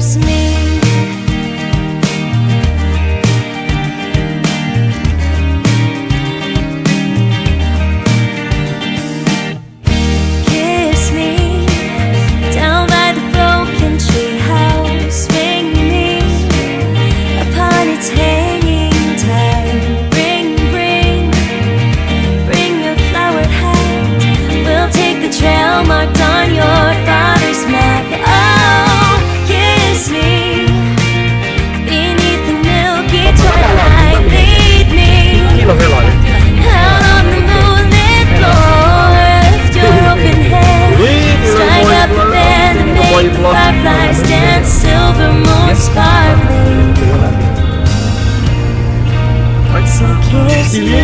kiss me. Kiss me down by the broken tree house. Swing me upon its hanging time. Bring your flowered hat. We'll take the trail marked on your father's map. Oh, kiss me beneath the milky twilight. Lead me out on the moonlit floor. Lift your open hand, strike up the band and make the fireflies dance. Silver moon sparkling. So kiss me.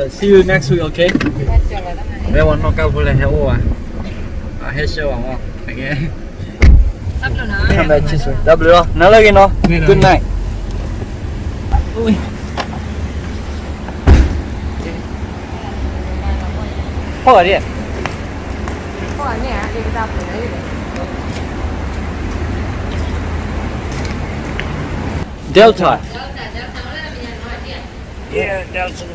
See you next week, okay? Bé want knock out với heo à? Hết show à? Okay. Sắp rồi nó. Come back this way. Double đó. Nó lagi nó. Good night. Ui. Thôi đi. Thôi nè, đi ra phải đấy. Delta. Yeah, Delta.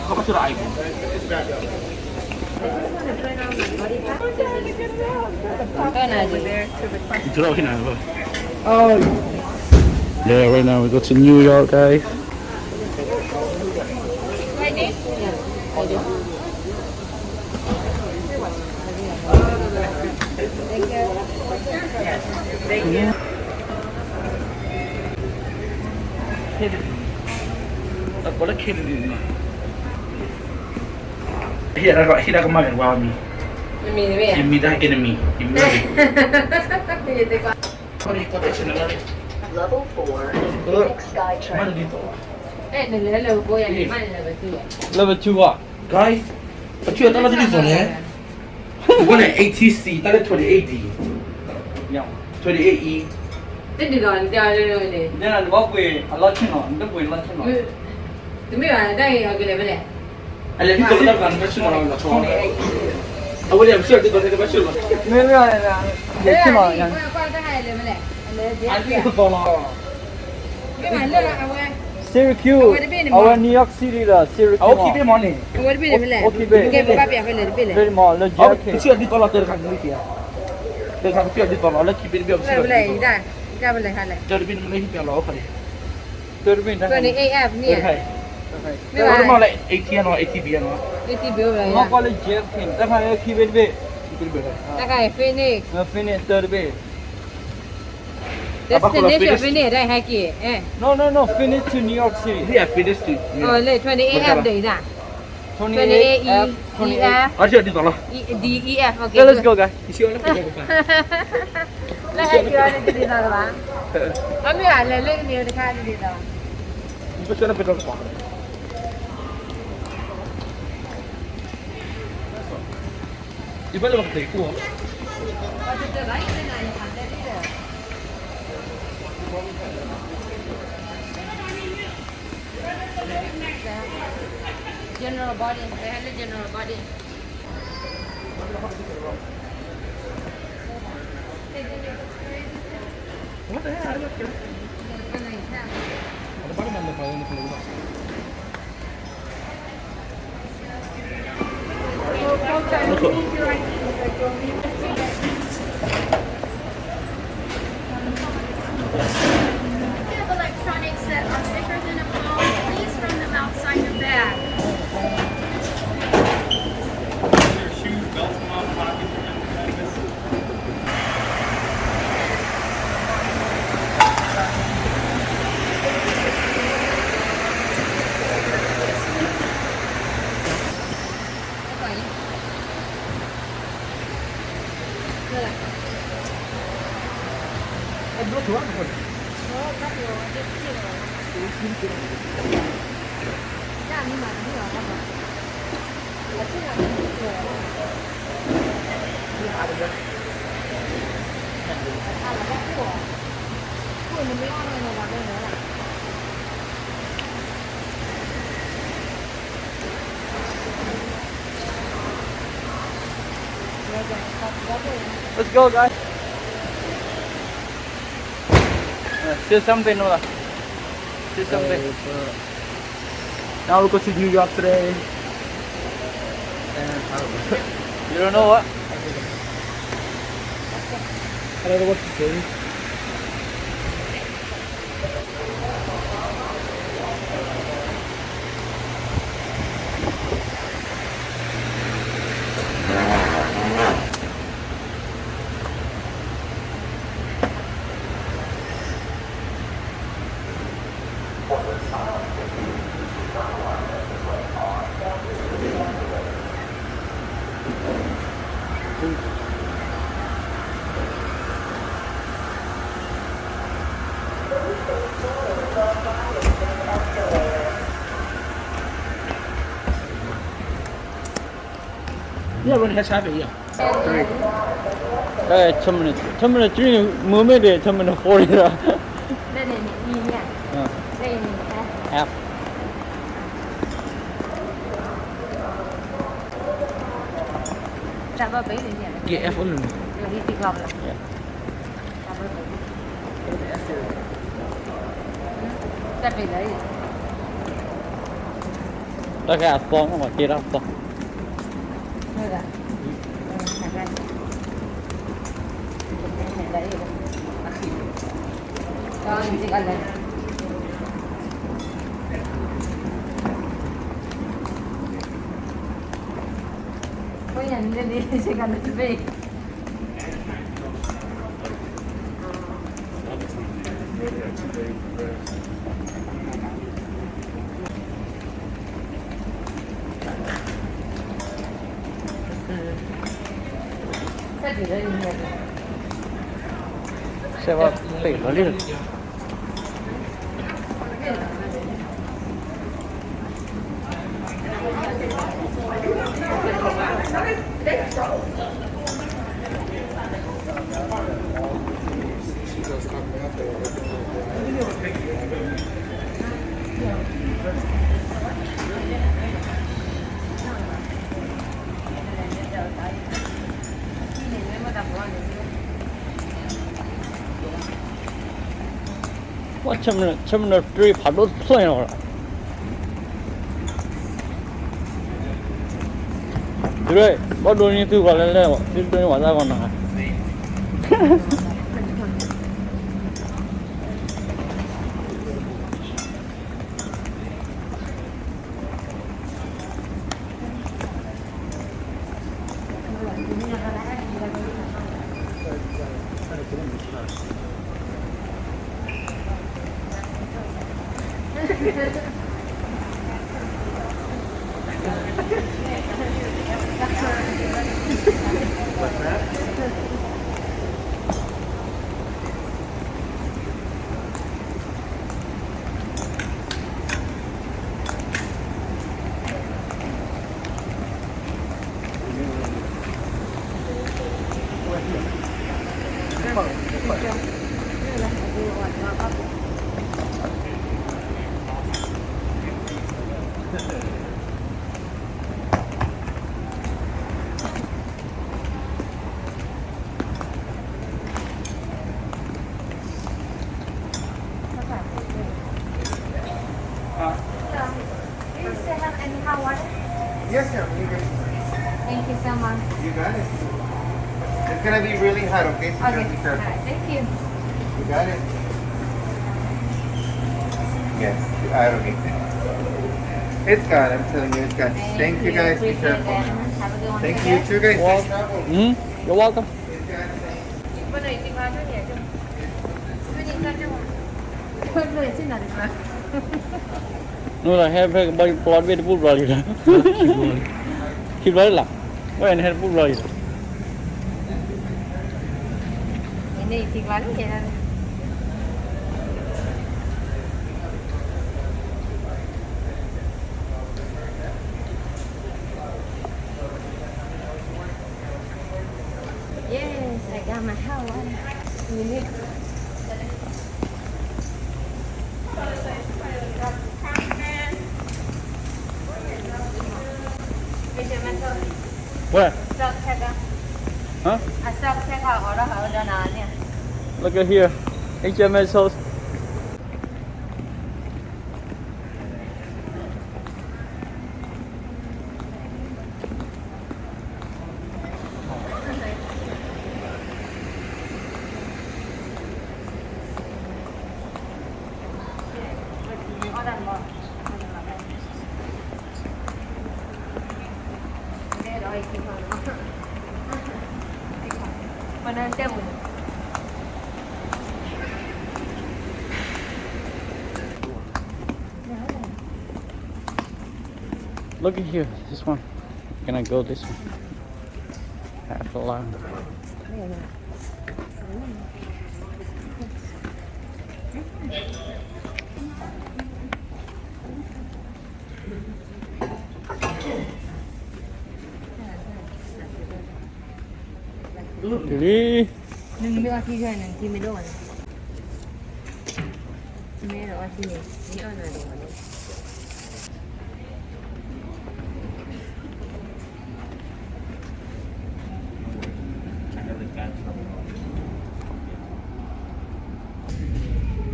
Không có lại. Cái này gì? 들어 khi nào rồi? Oh. Yeah, right now we go to New York, guys. Có cái gì mà? Hiện đã có mà gần vào mi. Mi này vậy? Mi đã cái này mi. Mi đây. Cái gì đây con? Con đi có thể xin nó đi. Level 4, Phoenix Skytrain. Mana dito? Eh, level 4 yan. Mana level 2 yan? Level 2 ah. Guys, chưa nó dito nè. One at ATC, tao 28D. Yeah, 28E. Thế thì rồi cho rồi đi. Nên là nó quỳ, nó chín nó, nó quỳ nó chín nó. Thì mấy bạn đây ở cái này bên này. Anh lấy cái đó gần cái chín nó là cho. À bây giờ chưa đi có cái bác chưa. Nên là để chín nó nha. Qua cái này lên bên này. Anh đi có lo. Cái này lên là qua. Syracuse, our New York City là Syracuse. Okay, be money. Qua bên này. Okay, be. Cái bác bè bên này bên này. Very small, legit. Okay, chưa đi tao từ khăn đi kìa. Từ khăn chưa đi tao là kịp đi biểu Bên này đây. Cái bên này hay này. Cho đi bên này biểu lo phải. Từ bên đó. Bên này AF nè. Mấy bạn mà lại ATM nó ATB nó. ATB rồi. Nó có legit thing. Ta phải kịp bên bên. Ta cái Phoenix. Finish từ bên. Destination Phoenix đây hay kì. No, finish to New York City. Yeah, finish to. Lên 28F đấy ra. 28E, 28. À chưa đi tao lo. DEF ok. Okay, let's go guys. Chưa nó phải. Lại hay kì đi đi đâu đó. Mấy bạn lên lên nhiều để khai đi đâu. Ibu chưa nó phải đâu. Ibu là bằng tỷ của. General body, they had a general body. What the hell? You have electronics that are thicker than a phone. Please run them outside your bag. Your shoes, belts come out, pockets, or anything like this. là. Em rất chuột rồi. Nó cắt nhiều cái gì rồi. Dạ nhưng mà nó nhiều lắm rồi. Là chứ là nhiều lắm. À là bác của. Của mình mới ăn này là đây nữa là. Let's go, guys. Say something, Nola. Say something. Now we go to New York today. You don't know what? I don't know what to say. Yeah, when has happened, yeah. 10 minutes. 10 minutes, 3 movement, 10 minutes, 40. Đây này nhìn nha. Đây nhìn ha. Half. Dạ vâng, bấy nhỉ. Yeah, F only. Rồi đi tìm lòng là. Yeah. Dạ vâng. Chắc về đấy. Đó cái phone không phải kia đó phone. Thôi ạ. Thằng anh. Đấy. Rồi, chị ăn lên. Có nhận lên đi, chị ăn lên về. Chắc gì đây nhiều. Xe vào tỉ nó đi được. What terminal 3 바로 플레이어라. 그래, 뭐 돈이 들고 갈래? 돈이 와다 가나. Yes, sir. Thank you so much. You got it. It's gonna be really hot, okay? So Okay. just be careful. Alright, thank you. You got it. Yes, the irony. It's gone. I'm telling you, it's gone. Thank you, guys. Be Appreciate careful. it. Have a good one. Thank you, too, guys. Safe travel. You're welcome. Bên này tìm hai cái nhà chung. Cái gì ra chung. Bên này xin là được mà. No, I have a by plot with full brother. Keep right là. Vậy anh hết full brother. Ini tinggal ya. Yes, I got my Hawaii. Ini. Where? Asal check Huh? Asal check orang udah nanya. Look at here. HMS house. Orang mau. Ini ada ikan mana? Mana temu? Look at here. This one. Gonna go this one. Half a line. Really? 1เลือกที่ใช่1ที่ไม่โดนไม่รู้ว่าที่นี่นี่เอาหน่อยดูมาดู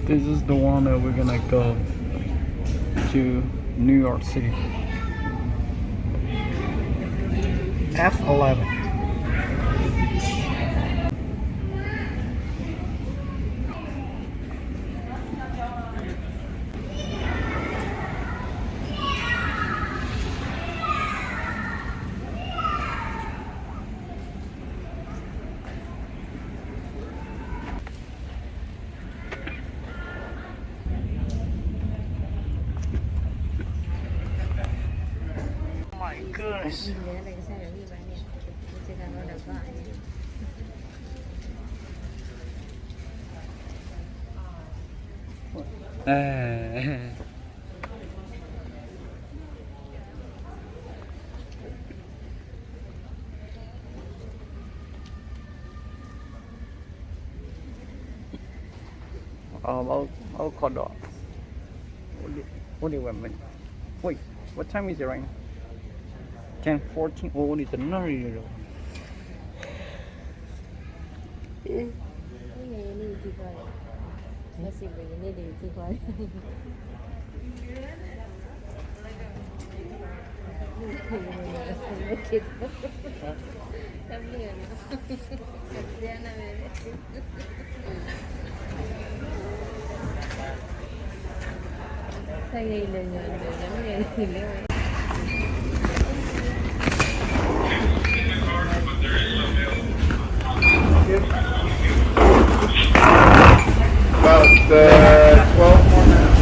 This is the one that we're gonna go to New York City. F11. My goodness. เหลืออะไรก็ใส่แบบนี้ไปเนี่ยจะการเราเดี๋ยวก็อันนี้ I'll call dog. What do you want? Wait, what time is it right now? 10:14. Oh, it's another year. นี่ไงนี่ที่ก่อนมาสิบเลยนี่ดีที่ก่อนไม่คิดทำเนียนเรียนอะไรใช่เลยเลยเลยเลยเลย About 12 more minutes.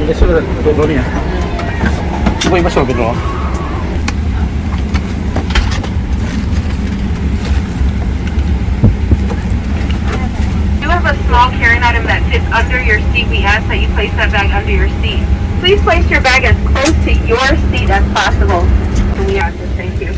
Eso es de Colonia. Voy más sobre todo. You have a small carrying item that fits under your seat. We ask that you place that bag under your seat. Please place your bag as close to your seat as possible. We ask this. Thank you.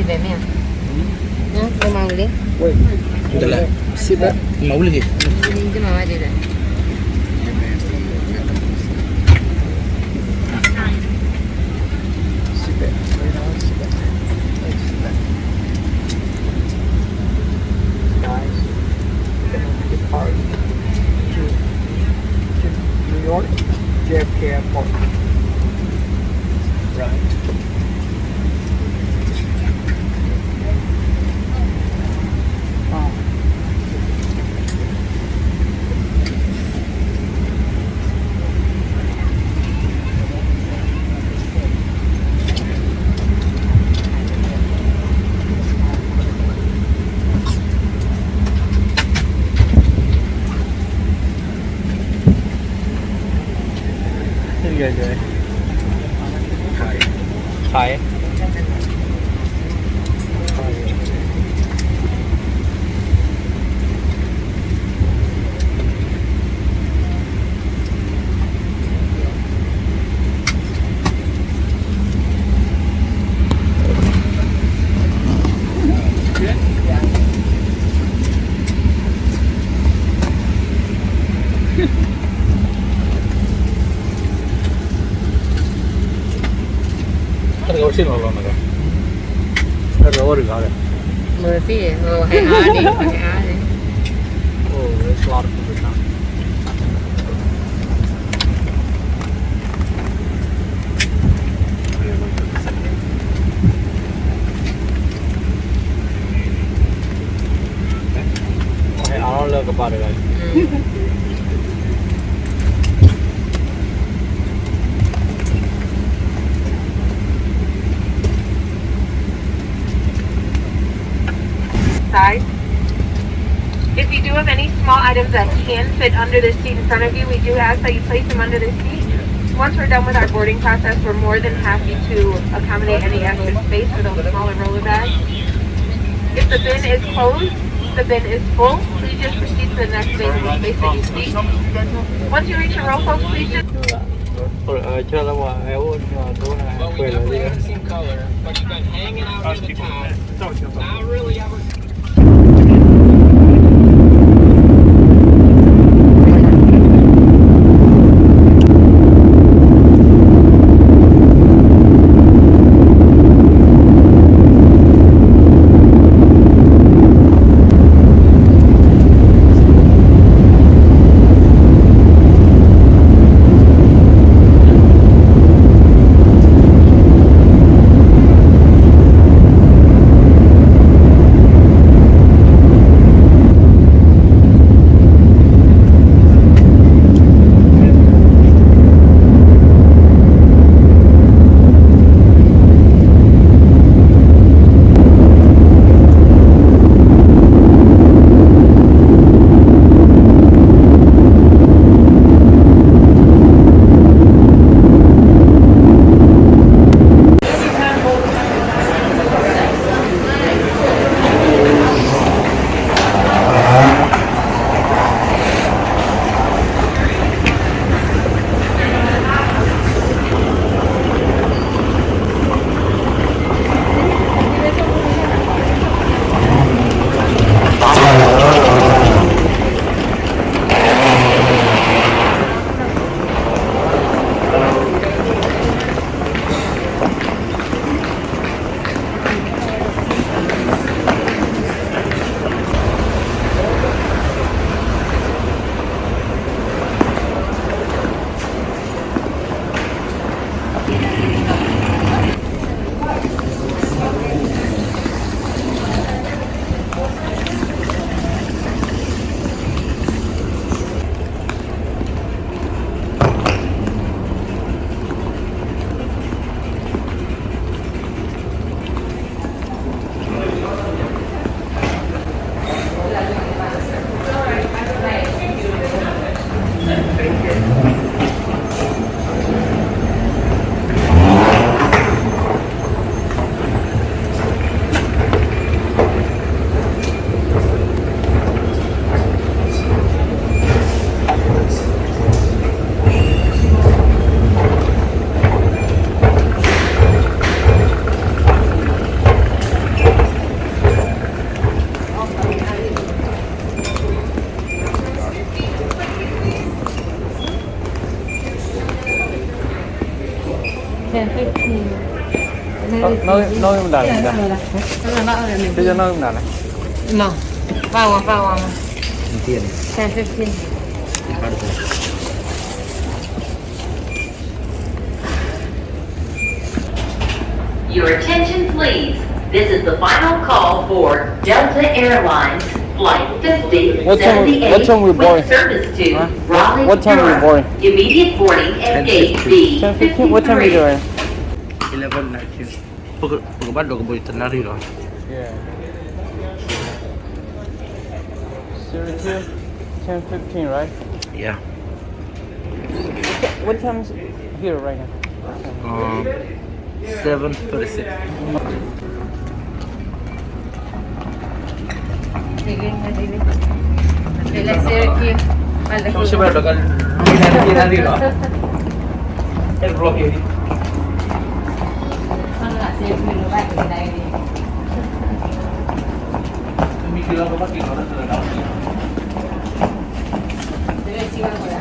về mẹ nhá cô mang đi Wait. Betul lah. Sit back. Mau boleh ke? ini cái mama đi đây Sit back. Sit back. Sit back. Guys, we're gonna depart to New York, JFK Airport. Right. Oh. Cái gì vậy? Thải. Kan kau sini loh nak. Ada orang ada. mười phi hay á đi hay á đi Oh, there's a lot of people now. Okay, I don't look about it like. Size. If you do have any small items that can fit under the seat in front of you, we do ask that you place them under the seat. Once we're done with our boarding process, we're more than happy to accommodate any extra space for those smaller roller bags. If the bin is closed, the bin is full, please just proceed to the next available space that you see. Once you reach your row, folks, please just Cho ra ngoài éo chỗ này quên rồi đi. Most people not really ever 10:15. Nói im đàn Thế cho nói im đàn này. No. Vào. tiền 10:15. Your attention, please. This is the final call for Delta Airlines Flight 5078 What time we boarding? with service to Huh? Raleigh, What time we Durham. boarding? Immediate boarding at gate 10:15. What time we B53. doing? 11:19 pag bắt đầu buổi tận rồi Yeah. 02, 10:15, right? yeah What time is it here right now? 7:36 Dile Syracuse. Vale. không sẽ bắt đầu kan đi rồi em rồi đi Enggak Syracuse lu baik ke kedai ni. mikir apa pakai orang sudah Dia siang pula.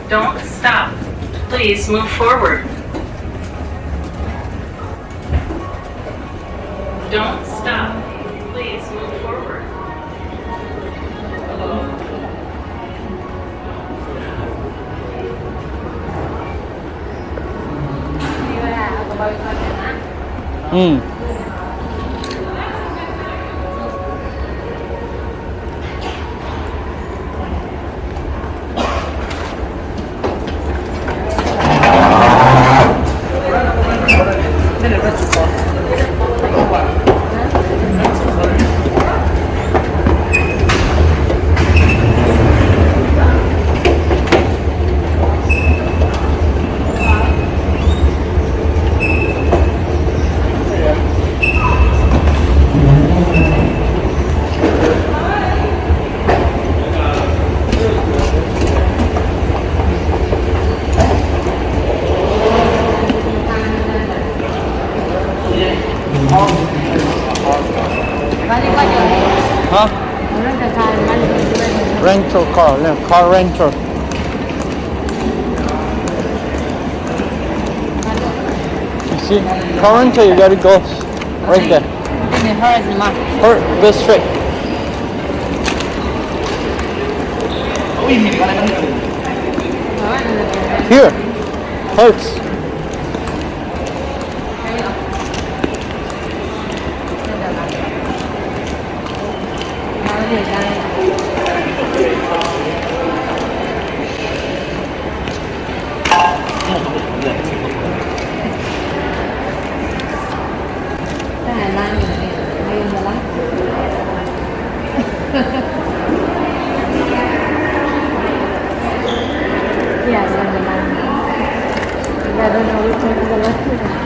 Don't stop. Please move forward. Don't stop. Please move forward. Huh? Rental car, no, car rental. You see, car rental, you gotta go right there. Or go straight. Here, Hertz. Yeah, I don't know which one is the left one.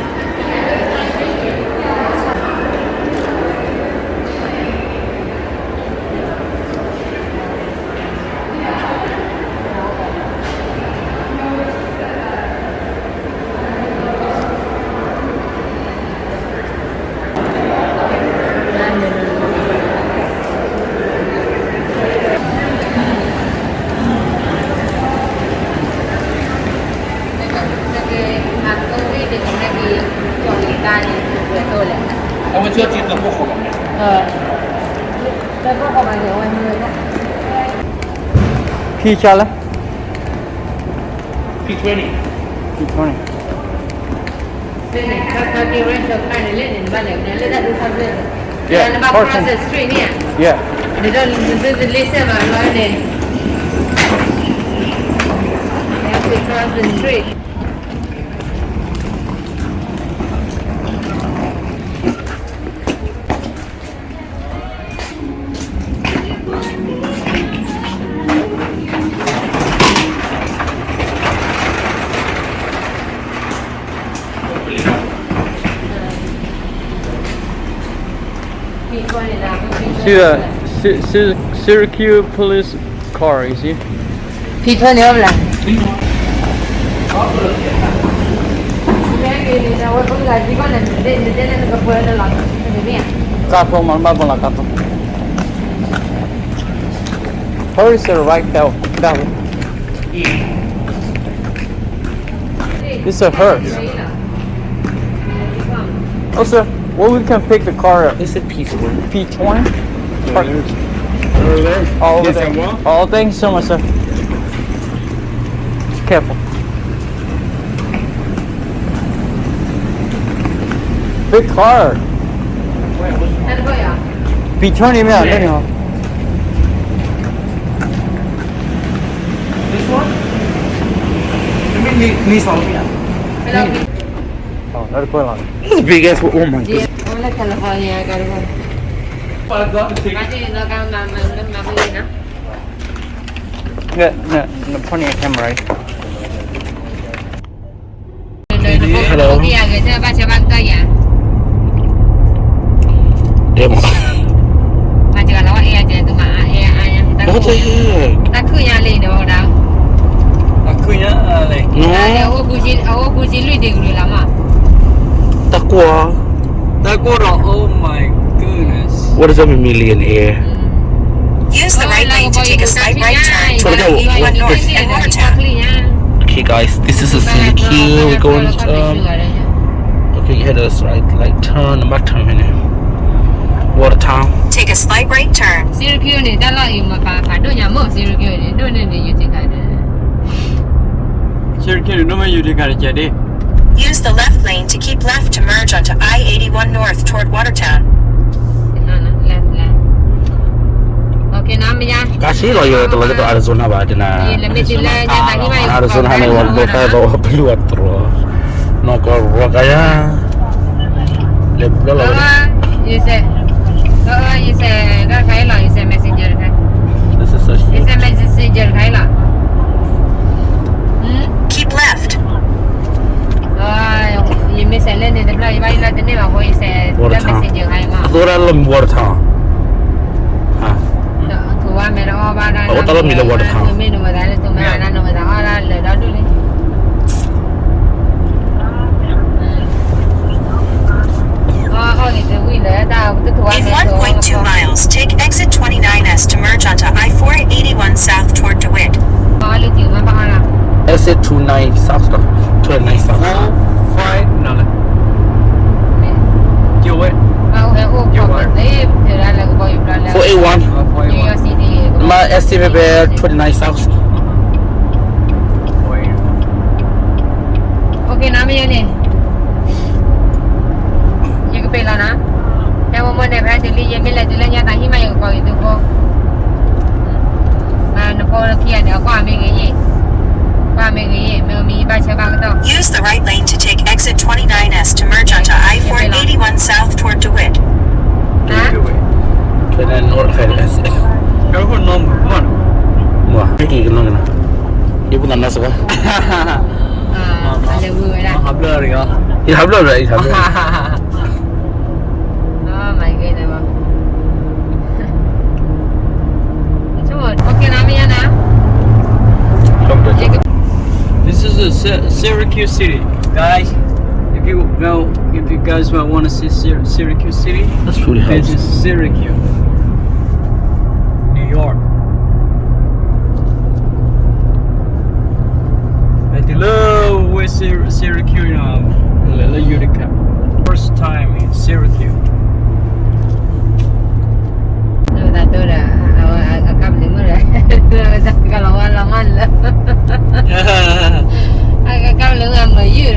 Kamu chưa chỉ tập bộ không? Cái có còn bao nhiêu anh người đó. P chala? P20 P20. Kaki rental car ni lên balik, ni lên dah sampai. Yeah, Nampak parking. cross the street ni. Yeah. Dia dah lesen mana ni. They have to cross the street. See the Syracuse police car, you see? 皮特牛不啦？Carpo, malmabon la carpo. How is the right that way? It's a hearse. Oh, sir, well, we can pick the car up. It's a piece of P20? All over there. Oh, thank you so much, sir. Careful. Big car. P20 면 안 되냐? This one? You mean ni Solomia? Oh, 나를 보여라. It's a big ass. Oh my god. Hola, California, California. Nè, plenty of camera, right? Hello. Em. What the heck? À, cứ nhá này. No. Takwa. Oh my goodness. What is a millionaire? Use the right lane to take a slight right turn toward Sorry, I-81 North in Watertown. Okay, guys, this is a CQ. We're going. Okay, you had us right. Like turn, back turn here. Watertown. Take a slight right turn. Syracuse này đã lại mà phải đôi nhà mở Syracuse này đôi này như thế này. Syracuse, no man, you got it, Jedi. Use the left lane to keep left to merge onto I-81 North toward Watertown. Okay, nam ya. Kasi lo yo to lagi to Arizona ba dina. Arizona hane wal bo ka ba peluat terus. No ko ro kaya. Leblo lo. You say cái là you say messenger cái. This is such. You say messenger cái là. Keep left. You mới sẽ lên thì được rồi, bây giờ đến đây mà voi sẽ lên messenger hay mà. Tora lo Watertown. Ha. Thủ qua mẹ đó ba ra. Tao mi lo Watertown. Mình mà ra tụi mẹ ra nó mà ra lời đó đi. In 1.2 miles, take exit 29S to merge onto I-481 south toward DeWitt. Exit 29 South. 29 South. 5 nào này. Chưa ấy. 481. Ma estimate 29 South. Okay, namin yan eh. Yung pila na. Kaya mo muna ba dili yan mila niya tahi mayo ko ito ko. Ano ko kia ni ako aming yi. Use the right lane to take exit 29S to merge onto I-481 south toward DeWitt. Ha? 29 North Side exit. Cái con nôm của mình. Wah, cái cái nó ibu nana suka. Ada gue dah. Hợp lơ rồi kìa. Ini hablo rồi, hablo. Oh my goodness. Okay, namin yan ha. This is a Syracuse City, guys. If you guys want to see Syracuse City, That's really this hot. is Syracuse, New York. I love with Syracuse, La Utica. First time in Syracuse. Tôi đã cầm đứng rồi. Kalau laman lah. Cầm đứng am rồi dữ.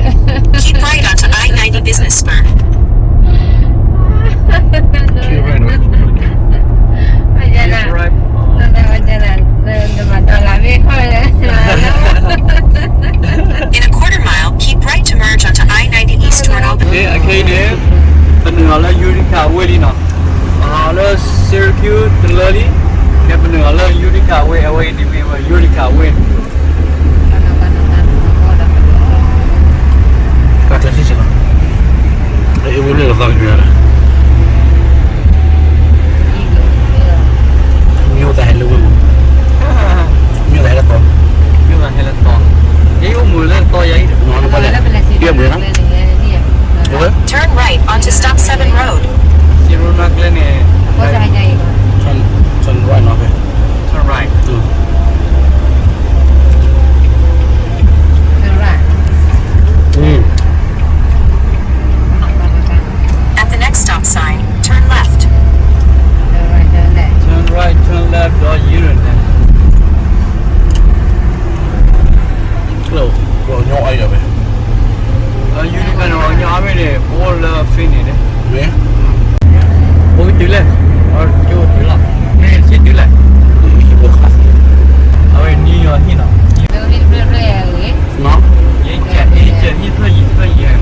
Keep right onto I-90 Business Spur. Keep right on. Macam Keep mana? right. Macam mana? Tempat dalam ni kau In a quarter mile, keep right to merge onto I-90 East toward Albany. Thế ở đây nè, tên là Utica Ueli nè. Là Syracuse, tên là đi. แกเป็นเหนือเรื่องยูริกาเวเอาไว้นี่มีว่ายูริกาเว Kata sih cakap. Ibu ni tak jual. Miu tak hello ibu. Miu tak hello tu. นี่มันให้ละต่อยี่อุ้มมือเล่นต่อใหญ่ Mana boleh? Dia boleh kan? Boleh? Turn right onto Stop 7 Road. ซีรูนักเล่นเนี่ย Cun right nak ke? turn right Tu. At the next stop sign, turn left. turn right turn left တော့ယူရတယ် Hello. Kau nyok aja be. ယူရိကတော့ညာမဲနဲ့ဘောလဖင်းနေတယ် Be. ဘိုးတူလဲအော်ကျိုးတူလားမင်းစစ်တူလဲ Ibu khas. အဝေးနီယောဟင်းနော် Nak? ရင်ကျအေးကျဟိထွက်ရင်ထွက်ရင်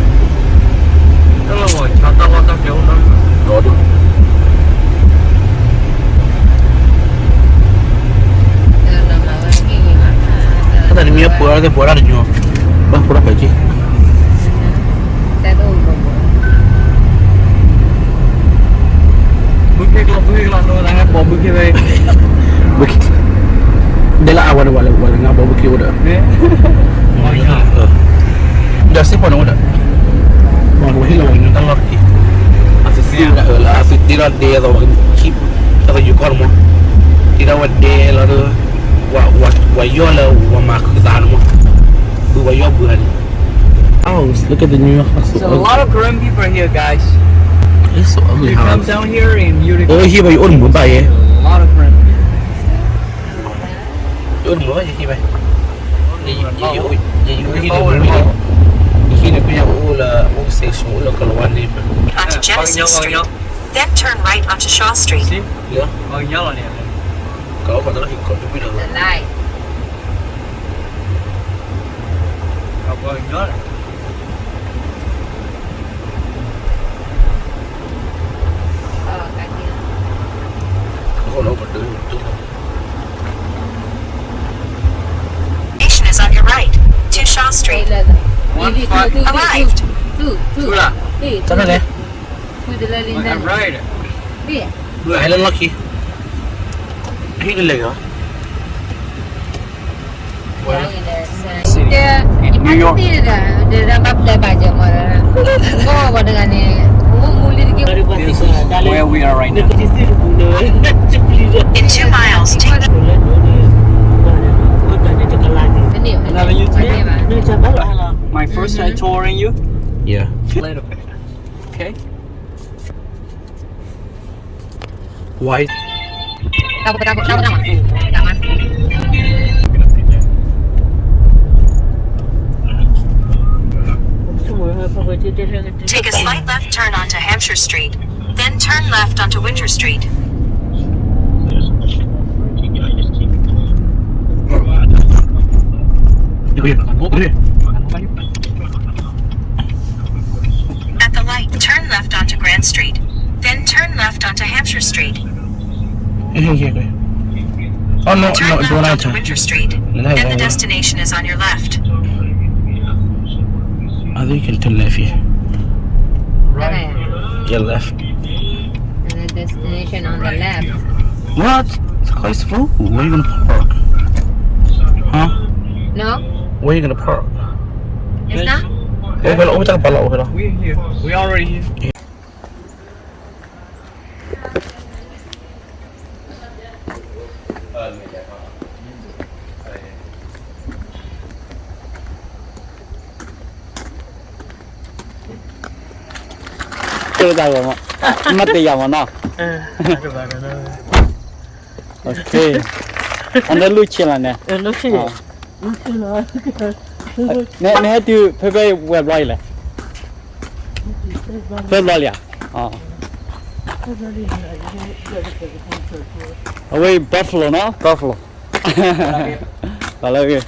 တော့ချာတော့တော့ပြောတော့ Dodo. Kata ni Mia pura ke pura ni nyok. Bah pura kaji. บุกเกลาโน่นะบอบุกเกไป Bukit. Dia lah awal ngapa bukit udah. เนี่ยอ๋ออย่า Dah sih pun udah. Mau hilang ini tak lagi. Asal lah asal tidak dia atau keep atau juga mau tidak dia lalu wa yo lah wa mak kesana mau wa yo bukan. Oh, look at the New York. So a lot of Korean people are here, guys. It's so ugly You come house. down here in Utica. Oh, here by your own buy eh. A lot of Korean people. Your own buy here by. Ini punya ula section ula keluar ni. Onto Genesis Street. Then turn right onto Shaw Street. See? Ya, Oh, yellow ni. kau pada ikut tu bila. Apa yellow? Kau nak pada tu. Station is on your right. To Shaw Street. 1-5. Arrived. Tu lah. Sana leh. I'm right. Island lagi. Ini lagi. New York. Where we are right now. In 2 miles, take the Another YouTube. My first time touring you. Ya. Later. Okay. White. Take a slight left turn onto Hampshire Street. Then turn left onto Winter Street. At the light, turn left onto Grand Street. Then turn left onto Hampshire Street. Oh no, Turn no, left don't onto answer. Winter Street. Then the destination is on your left. I think you can turn left here. Right. Yeah, left. And the destination on the left. What? It's quite full. Where are you gonna park? Huh? No? Where are you gonna park? It's not? Okay lah, kita kepala okay lah. We're here. We already here. Chưa đâu rồi mà mất đi vào mà nó. Ok. Anh đã lui chia là nè. Lui chia. Nè từ phải web right là. Web right à? Away Buffalo nó, Buffalo. Vào đây kìa.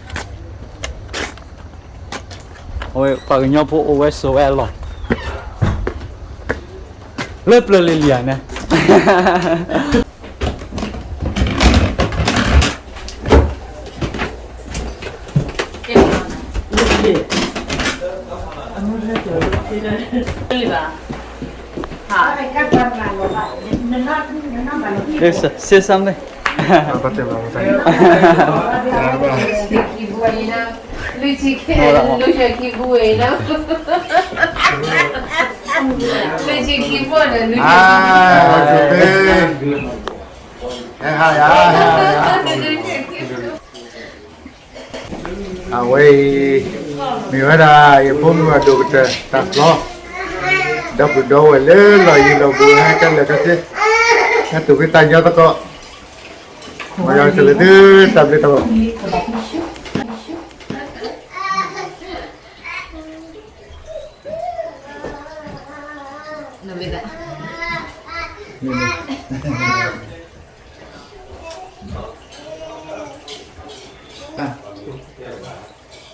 Ôi, phải nhau phụ OSOL rồi. Lớp lên liền nè. Yes, say something. ပတ်တယ်ပါမဆိုင်ဒါပါ Ki buena. Luchi que lucha ki buena. Luchi ki buena. อ่าโอเคฮะยาเอาไว้มีว่าได้ยังพุ่งมาดูแต่ตัดล้อดับดูเลยลอยเราบูให้กันเลยกันสิงั้นตัวพี่ตายเยอะตะก็มาอย่างเสร็จเลยตัดเลยตัว No me da.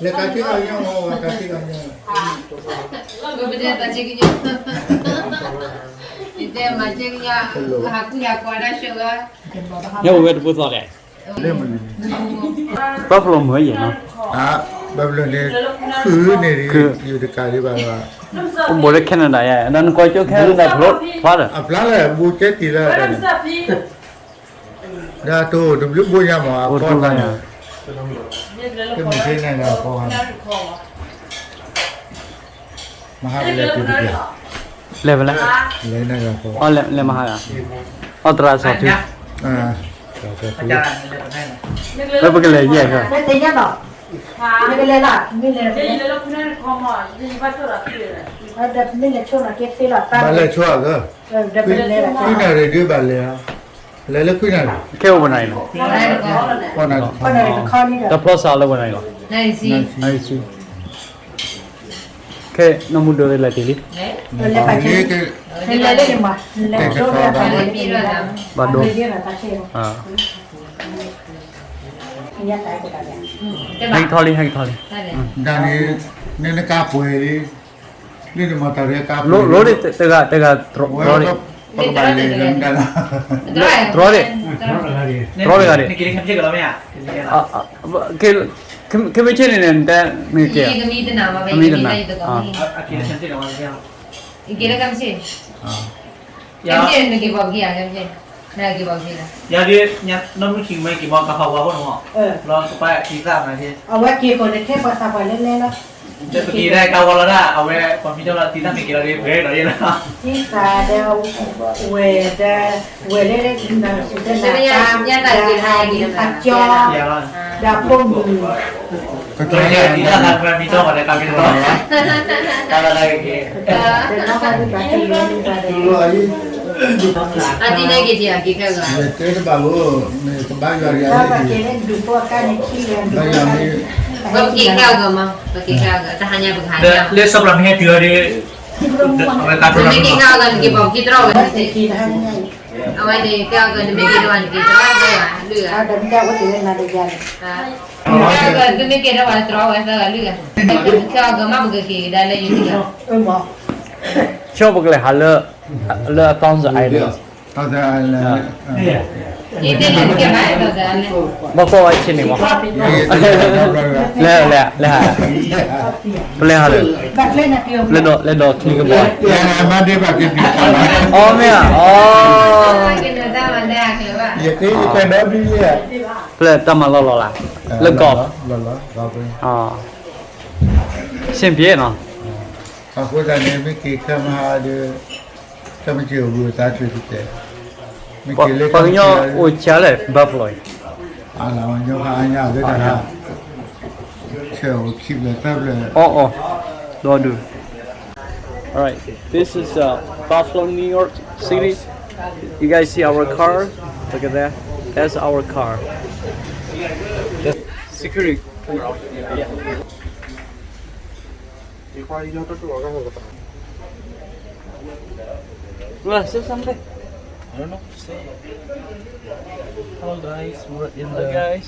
เลยการที่เรายังโอ้การที่เรายัง Gue beda tak ceknya. Itu macamnya aku ya kuada syuga. 要不我不知道嘞。 เรื่องมัน Buffalo 没演啊， อ่ะแบบนี้คือเนี่ยอยู่ในการที่แบบว่า 我没在 Canada 呀，那过去 Canada 不花的。 อ่ะปลาเลยบูเจตีเลยนะตัวดูยุบบุญยามอ่ะ 我 พ่อ 知道 นั่น 呀。 ก็มีเช่นนั้นนะพ่อครับมหาวิทยาลัยตุรกี 来不来？ เลยนะครับพ่อ 哦，来嘛哈呀？哦，对了，少去。 อ่า อาจารย์จะให้นะ 来不给来演是吧？ ไม่ตีกันหรอไม่ได้เลยล่ะไม่เลย ไม่เลยช่วงนั้นเก็บซีหลอดตั้ง บาเลยชั่วก็ เดี๋ยวไปเลยล่ะ คุยน่ะเลยด้วยบาเลยอ่ะเลยคุยน่ะ 开我不来了， ได้เลยก็ พ่อนั่น คนไหนเป็นข้อนี้เด้อ 这 plus 啥了不来了？ ได้สิ 哪里去？开那么多的来这里， เลยไป นี่ เช่ คือ เลยเลยยังมาเลยช่วงนี้ไปเลยปีละนะ 巴多 เลยเยอะนะตาเชี่ยว 啊， นี่ตายกูตายเนี่ย 还有套里还有套里， ได้เลย ด้านนี้เนี่ยกาป่วยนี่จะมาตาเรียกาป่วย 罗里这个罗里， ปกติเลยนั่น 罗里， นี่กินแคมเชื่อกันแล้วไหมอ่ะ 啊啊，不，开没去呢，但没 อี 给 กมีแต่หนาวมาไป 没 อีก 得 มี 拿 แต่อยู่ตรงนี้ กินแคมเชื่อกันแล้วไหม อีกกี่แล้วกันสิ อ่า กันสินึกกี่บอกกี่อ่ะกันสิน่ากี่บอกกี่ละ อย่าดิเนี่ยน้องลูกชิงไม่กี่บอกกับเขาว่าคนหัวลองไปทีทราบนะที่ เอาไว้กี่คนเลยแค่ภาษาไปเล่นๆแล้ว จะตะกี้ได้เก้าวันแล้วนะเอาไว้ความพิจารณาทีทราบไม่กี่เราเรียนเพลเราเรียนแล้ว ที่ตาเดาเวเดเวเล่นๆนะสุดท้ายตามยันตายกี่ไทยกี่ขัดจอ อย่าว่า ดาบปุ่มมือ ก็ ตัว ตัว นี้ นี้ ทีทราบมันมีตัวอะไรการพิจารณาการอะไรกี่ เป็นน้องมาดูการที่เรียนการเรียน ตัวนี้ อันนี้ได้กี่ทีอ่ะกี่ครั้งอ่ะ เจ๊บ้าลูนี่ก็บ้านยา ถ้า ดี บางทีเล่นดูพวกการในที่เรียนดู บ้านยาดี บางกี่ครั้งกันมั้งบางกี่ครั้งกันแต่หายไปหาย เรียกสำหรับให้เธอดิเอาไว้การพิจาร ไม่ ณา กี่ครั้งกันกี่บอกกี่ตรอกัน ที่ที่ทางนี้ เอาไว้ดีครั้งกันไม่กี่วันกี่ตรอกันเลยอ่ะเลือ ถ้าเดินก้าวก็ถึงนาฬิกา ครั้งกันก็ไม่กี่วันตรอกันแต่กันเลือครั้งกันมาบุกกี่ได้เลยอยู่ที่กัน หมอ 小不给来哈了刚子挨的， ตอนนั้น ยี่เดือนกี่วันต่อจากนั้น 没过完去呢嘛，来哈，不来哈了， บัตรเล่นนะเดียว 来到 click boy， ยังมาได้แบบกินดีกัน 哦没有，哦， กินได้มันได้คือว่า อย่าตีกันนะพี่เนี่ย 不来干嘛老啦，来搞， หล่อเราไป 啊，先别呢， ขอบคุณตอนนี้ไม่กี่คำหาเดือถ้าไม่เจอบูตาช่วยติดใจไม่กี่เล็ก 朋友我家来 Buffalo， อะไรมันยกหาหน้าด้วยนะเชื่อคลิปเลยแป๊บเลย 哦，多ดู Alright, this is Buffalo, New York City. You guys see our car? Look at that. That's our car. Security. Well, say something. I don't know. Hello guys, we're in Hello the guys.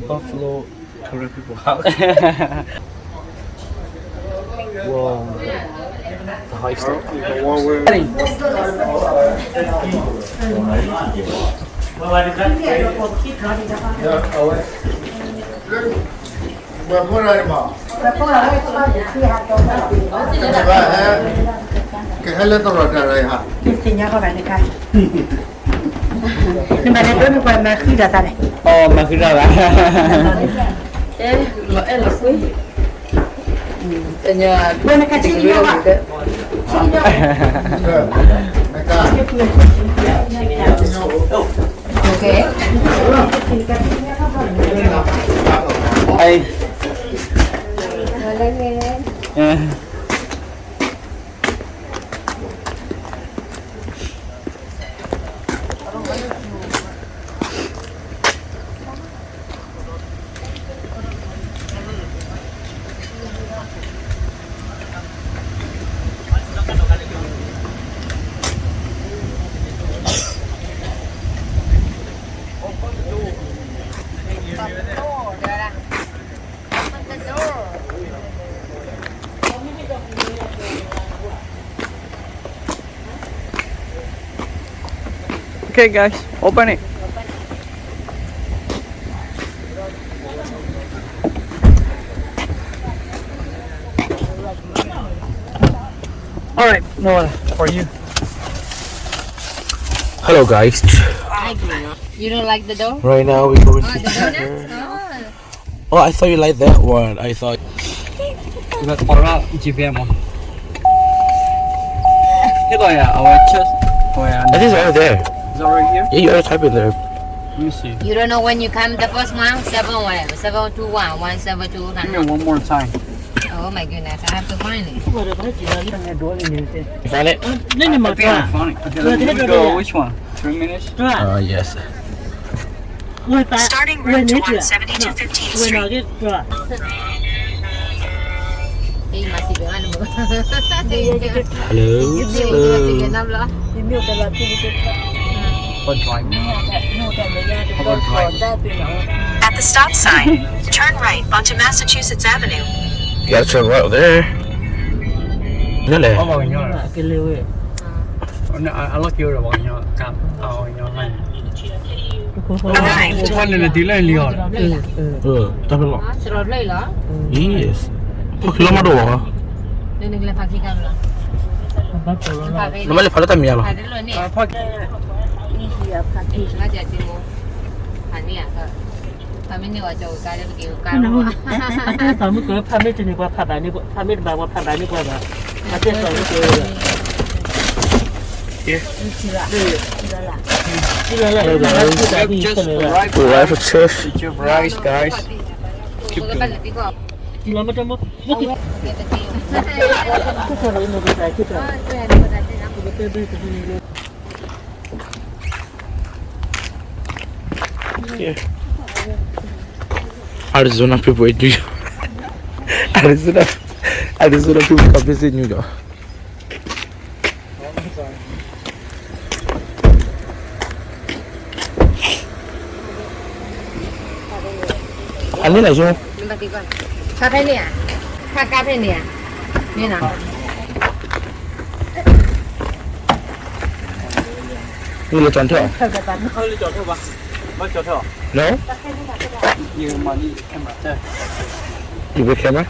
Buffalo Korean people house. Whoa. The high stuff. Buat apa lagi mak? แล้วพวกเราได้ก็อยู่ที่หาดจอมได้ Buat cái hai lên tao rồi trời hả thì nhà các bạn này coi nhưng mà này tôi quay mà khi ra ta này mà khi ra là quý nhà bên này cái gì nhau ạ mày ca ok Hey. Okay, guys, open it. All right, Noah, for you. Hello guys. you don't like the door Right now we going to donuts Oh, I thought you liked that one. I thought. You got all out GPM on. Here go, yeah, our chest. Oh, yeah, I think it's right there. is that right here? Yeah, you gotta type in there. Let me see. you don't know when you come the first one 7 whatever 721 172 Give me one more time. oh my goodness I have to find it You found it? I think I'm funny. Okay, let me go. Which one? 3 minutes? Yes. Starting route to 172 15th Street. Ih, masih dengan mu. Hello. Masih genap lah. Or drive. Or drive. At the stop sign, turn right onto Massachusetts Avenue. You gotta turn right there. Really? Có bao nhiêu rồi? Cái lưu ấy. I like you rồi bao nhiêu? Cam. Nhiêu này. Arrived. One là tí lên liền. Tao phải lọ. Serot lagi lah. Yes. Kok kilo madu ah? Ini nilai pagi kan lah. Nama le pada tamia lah. Ada dulu ni. Iya pagi. Ngajar timu. Ani ya ke. Kami ni wajah ukara pergi ukara. Kamu kalau pamit ni gua pamit ni gua pamit bawa pamit ni gua dah. Macam tu tu. We arrived for church. Eat your rice, guys. Keep going. Gila macam tu. Kita kalau ini kita kita. Here. Arizona people in New York. Arizona people come visit New York. Anh đi này chưa? Cà phê nè. Cà phê nè. Nè nào. Như là tròn thở. Hơi đi chọn thôi bà. Bao chọn thôi. No? You money camera there. You with camera?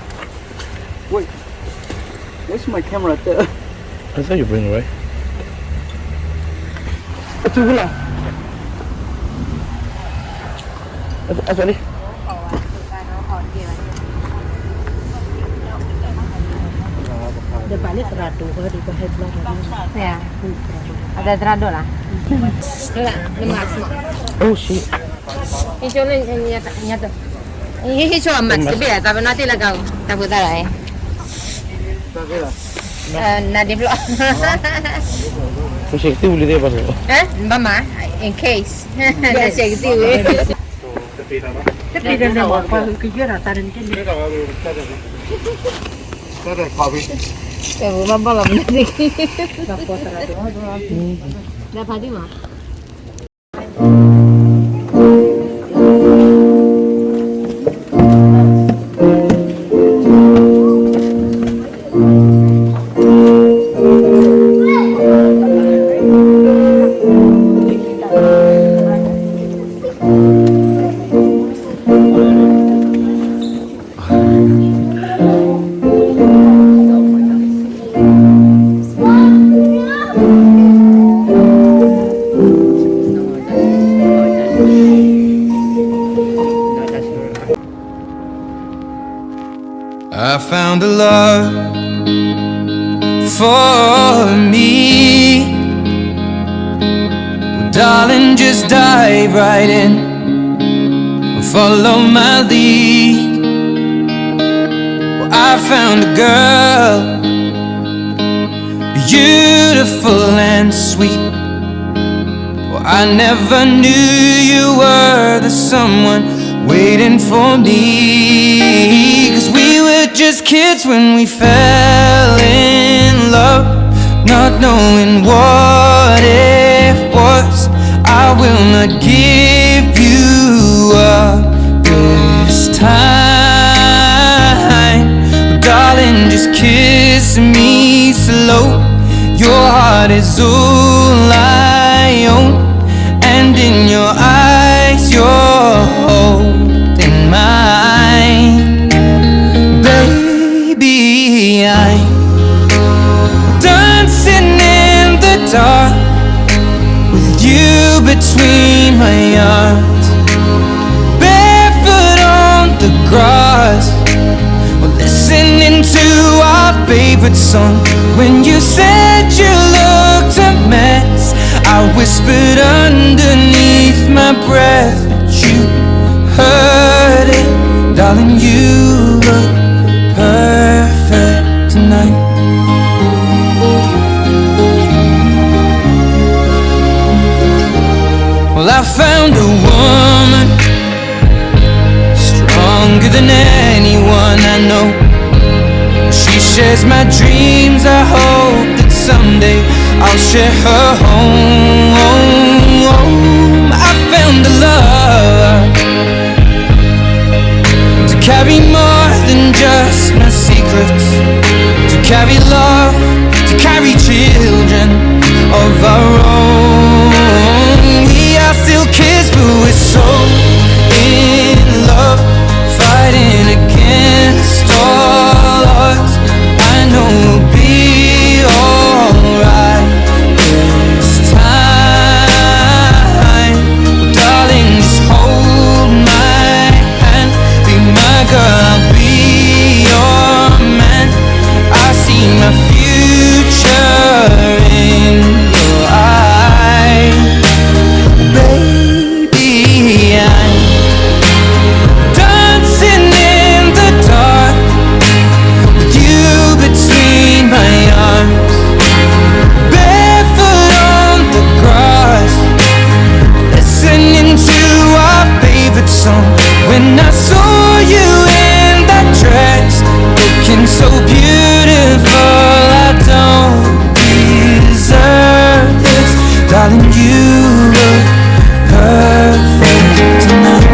Wait. Where's my camera there? I thought you bring it, right? Itu pula. Apa ni? Depan ni seradu kalau di bawah belah tadi. Ya. Ada terado lah. Dua, 5 semua. Oh shit. Hijau ni nyata. Ini hijau amat sebab tapi nanti lagau. Tak boleh lah. Nanti pula. Mesti kita boleh dia pasal. Mama, in case. Nasi gitu. Tapi dah nak buat kerja rata dan ni. Cái này coffee. Mama lah nanti. Dah pagi mah. One. I found a love for me. Well, darling, just dive right in and follow my lead. Well, I found a girl, beautiful and sweet. Well, I never knew you were the someone waiting for me. 'Cause we were just kids when we fell in love, not knowing what it was. I will not give you up this time. But darling, just kiss me slow. Your heart is all I own, and in your eyes you're holding mine. Baby, I'm dancing in the dark with you between my arms, barefoot on the grass, we're listening to our favorite song. When you said you looked a mess, I whispered underneath my breath, but you heard it. Darling, you look perfect tonight. Well, I found a woman stronger than anyone I know. She shares my dreams. I hope that someday I'll share her home. I found a love to carry more than just my secrets, to carry love, to carry children of our own. We are still kids, but we're so in love, fighting against all odds. I know we'll be alright this time. Darling, just hold my hand, be my girl, I'll be your man. I see my future in your eyes. Baby, I'm dancing in the dark with you between my arms, barefoot on the grass, listening to our favorite song. When I saw you in that dress, looking so beautiful, I don't deserve this. Darling, you look perfect tonight.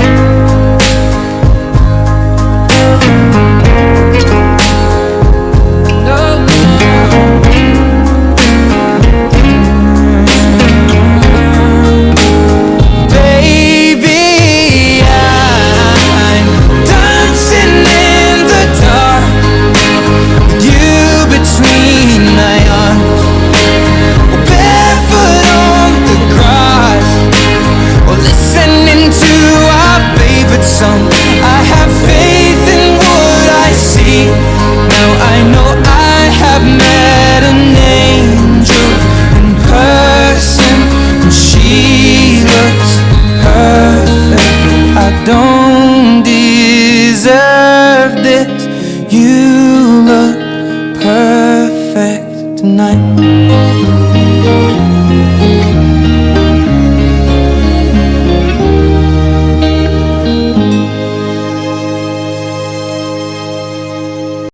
Baby, I'm dancing in the dark with you between my arms, barefoot on the grass, or listening to our favorite song. I have faith in what I see. Now I know I have met an angel in person, and she looks perfect. I don't deserve this. You look perfect tonight.